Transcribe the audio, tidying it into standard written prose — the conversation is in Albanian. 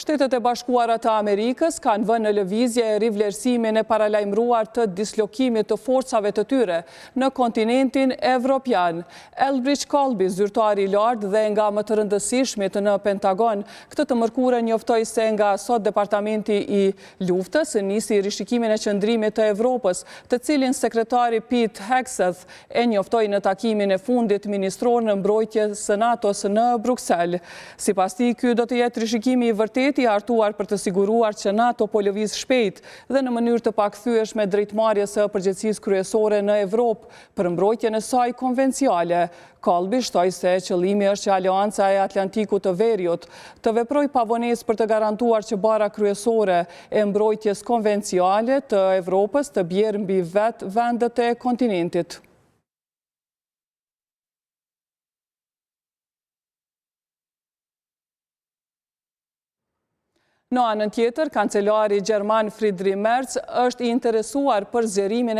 Shtetet e Bashkuara të Amerikës kanë vënë në lëvizje rivlerësimin e paralajmëruar të dislokimit të forcave të tyre në kontinentin evropian. Elbridge Colby, zyrtari i lartë dhe nga më të rëndësishmit në Pentagon, këtë të mërkurën njoftoi se nga sot Departamenti i Luftës nisi rishikimin e qëndrimit të Evropës, të cilin sekretari Pete Hegseth e njoftoi në takimin e fundit ministror në mbrojtje së NATO-s në Bruksel. Sipas tij, ky do të jetë rishikimi i vërtetë i artuar për të siguruar që NATO po lëviz shpejt dhe në mënyrë të pakthyeshme drejtmarrjes së përgjegjësisë kryesore në Evropë për mbrojtjen e saj konvenciale. Colby shtoi se qëllimi është që Aleanca e Atlantikut të Veriut të veprojë pavonesë për të garantuar që bara kryesore e mbrojtjes konvenciale të Evropës të bjerë mbi vetë vendet e kontinentit. Në anën tjetër, kancelari gjerman Friedrich Merz është i interesuar për zgjerimin e